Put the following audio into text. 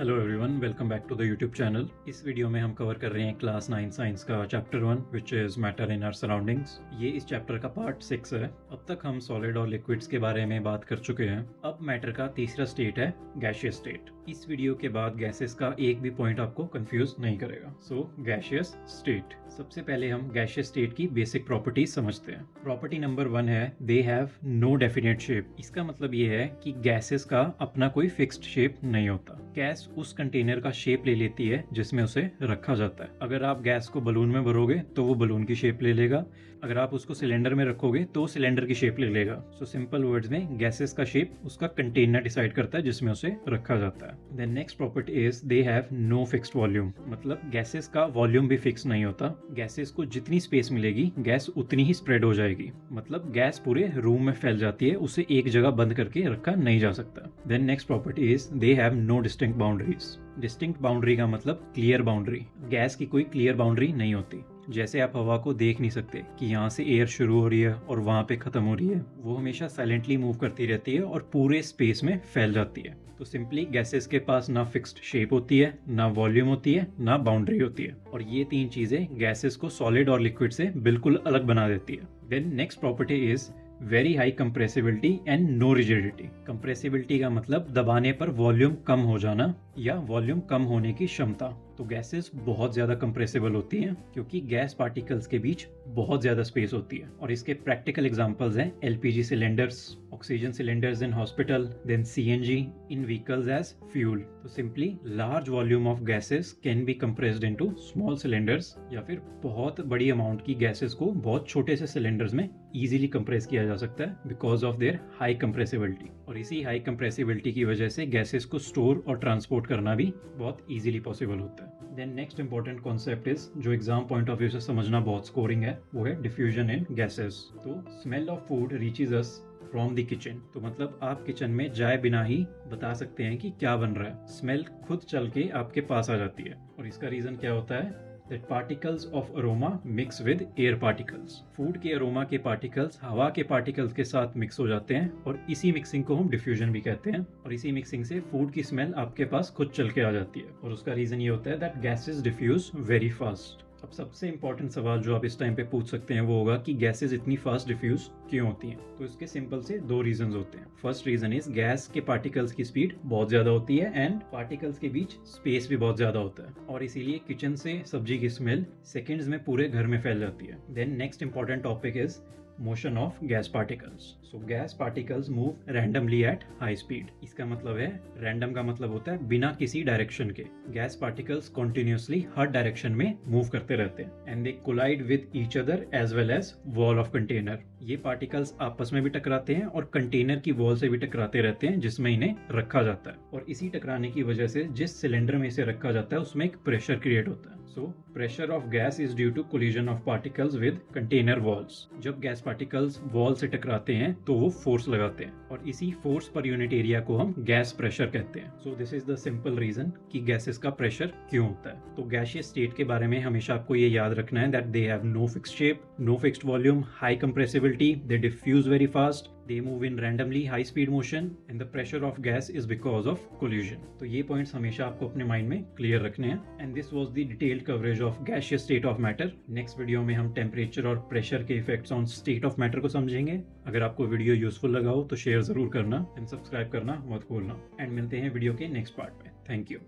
Hello everyone, welcome back to the YouTube channel. इस video में हम कवर कर रहे हैं क्लास 9 साइंस का chapter 1 which is matter in our surroundings. ये इस चैप्टर का पार्ट 6 है। अब तक हम सॉलिड और लिक्विड्स के बारे में बात कर चुके हैं। अब मैटर का तीसरा स्टेट है गैशियस स्टेट। इस वीडियो के बाद गैसेस का एक भी पॉइंट आपको कंफ्यूज नहीं करेगा। So gaseous state. सबसे पहले हम गैशियस स्टेट की बेसिक प्रॉपर्टीज समझते हैं। प्रॉपर्टी नंबर 1 है they have no definite shape. इसका मतलब ये है कि गैसेस का अपना कोई फिक्स्ड शेप नहीं होता। गैस उस कंटेनर का शेप ले लेती है जिसमें उसे रखा जाता है। अगर आप गैस को बलून में भरोगे तो वो बलून की शेप ले लेगा। अगर आप उसको सिलेंडर में रखोगे तो सिलेंडर की शेप ले लेगा। सो सिंपल वर्ड्स में गैसेस का शेप उसका कंटेनर डिसाइड करता है जिसमें उसे रखा जाता है। Then next property is they have no fixed volume. मतलब गैसेस का वॉल्यूम भी फिक्स नहीं होता। गैसेस को जितनी स्पेस मिलेगी गैस उतनी ही स्प्रेड हो जाएगी। मतलब गैस पूरे रूम में फैल जाती है, उसे एक जगह बंद करके रखा नहीं जा सकता। Then next property is they have no distinct boundaries. Distinct boundary का मतलब क्लियर बाउंड्री। गैस की कोई क्लियर बाउंड्री नहीं होती। जैसे आप हवा को देख नहीं सकते कि यहाँ से एयर शुरू हो रही है और वहाँ पे खत्म हो रही है। वो हमेशा साइलेंटली मूव करती रहती है और पूरे स्पेस में फैल जाती है। तो सिंपली गैसेस के पास ना फिक्स्ड शेप होती है, ना वॉल्यूम होती है, ना बाउंड्री होती है। और ये तीन चीजें गैसेस को सॉलिड और लिक्विड से बिल्कुल अलग बना देती है। Then next property is very high compressibility and no rigidity. Compressibility का मतलब दबाने पर वॉल्यूम कम हो जाना या वॉल्यूम कम होने की क्षमता। तो गैसेस बहुत ज्यादा कंप्रेसिबल होती हैं क्योंकि गैस पार्टिकल्स के बीच बहुत ज्यादा स्पेस होती है। और इसके प्रैक्टिकल एग्जांपल्स हैं LPG cylinders, oxygen cylinders in hospital, then CNG in vehicles as fuel. तो simply large volume of gases can be compressed into small cylinders, या फिर बहुत बड़ी अमाउंट की गैसेस को बहुत छोटे से सिलेंडर्स में इजीली कंप्रेस किया जा सकता है because of their high compressibility. और इसी हाई कंप्रेसिबिलिटी की वजह से गैसेस को स्टोर और ट्रांसपोर्ट करना भी बहुत इजीली पॉसिबल होता है। Then next important concept is जो एग्जाम पॉइंट ऑफ व्यू से समझना बहुत स्कोरिंग है, वो है डिफ्यूजन इन गैसेस। तो smell of food reaches us from the kitchen. तो मतलब आप किचन में जाए बिना ही बता सकते हैं कि क्या बन रहा है। स्मेल खुद चल के आपके पास आ जाती है। और इसका रीजन क्या होता है? that particles of aroma mix with air particles। Food के अरोमा के पार्टिकल्स हवा के पार्टिकल्स के साथ मिक्स हो जाते हैं और इसी मिक्सिंग को हम डिफ्यूजन भी कहते हैं। और इसी मिक्सिंग से फूड की स्मेल आपके पास खुद चल के आ जाती है। और उसका रीजन ये होता है that gases diffuse very fast. अब सबसे इंपॉर्टेंट सवाल जो आप इस टाइम पे पूछ सकते हैं वो होगा कि गैसेस इतनी फास्ट डिफ्यूज क्यों होती हैं। तो इसके सिंपल से दो रीजंस होते हैं। फर्स्ट रीजन इज गैस के पार्टिकल्स की स्पीड बहुत ज्यादा होती है एंड पार्टिकल्स के बीच स्पेस भी बहुत ज्यादा होता है और इसीलिए किचन से सब्जी की स्मेल सेकेंड्स में पूरे घर में फैल जाती है। Then next important topic is motion of gas particles. So gas particles move randomly at high speed. इसका मतलब है रैंडम का मतलब होता है बिना किसी डायरेक्शन के। गैस पार्टिकल्स कॉन्टिन्यूसली हर डायरेक्शन में मूव करते रहते हैं and they collide with each other as well as wall of container. ये पार्टिकल्स आपस में भी टकराते हैं और कंटेनर की वॉल से भी टकराते रहते हैं जिसमें इन्हें रखा जाता है। और इसी टकराने की वजह से जिस सिलेंडर में इसे रखा जाता है उसमें एक प्रेशर क्रिएट होता है। So pressure of gas is due to collision of particles with container walls. जब गैस पार्टिकल्स वॉल से टकराते हैं तो वो फोर्स लगाते हैं और इसी फोर्स पर यूनिट एरिया को हम गैस प्रेशर कहते हैं। So this is the simple reason कि गैसेस का प्रेशर क्यों होता है। तो गैसियस स्टेट के बारे में हमेशा आपको ये याद रखना है that they have no fixed shape, no fixed volume, high compressibility, they diffuse very fast, they move in randomly high speed motion and the pressure of gas is because of collision। तो ये points हमेशा आपको अपने mind में clear रखने हैं। And this was the detailed coverage of gaseous state of matter. Next video में हम टेम्परेचर और प्रेशर के effects on state of matter को समझेंगे। अगर आपको वीडियो यूजफुल लगा हो तो शेयर जरूर करना एंड सब्सक्राइब करना मत भूलना। एंड मिलते हैं वीडियो के नेक्स्ट पार्ट में। Thank you.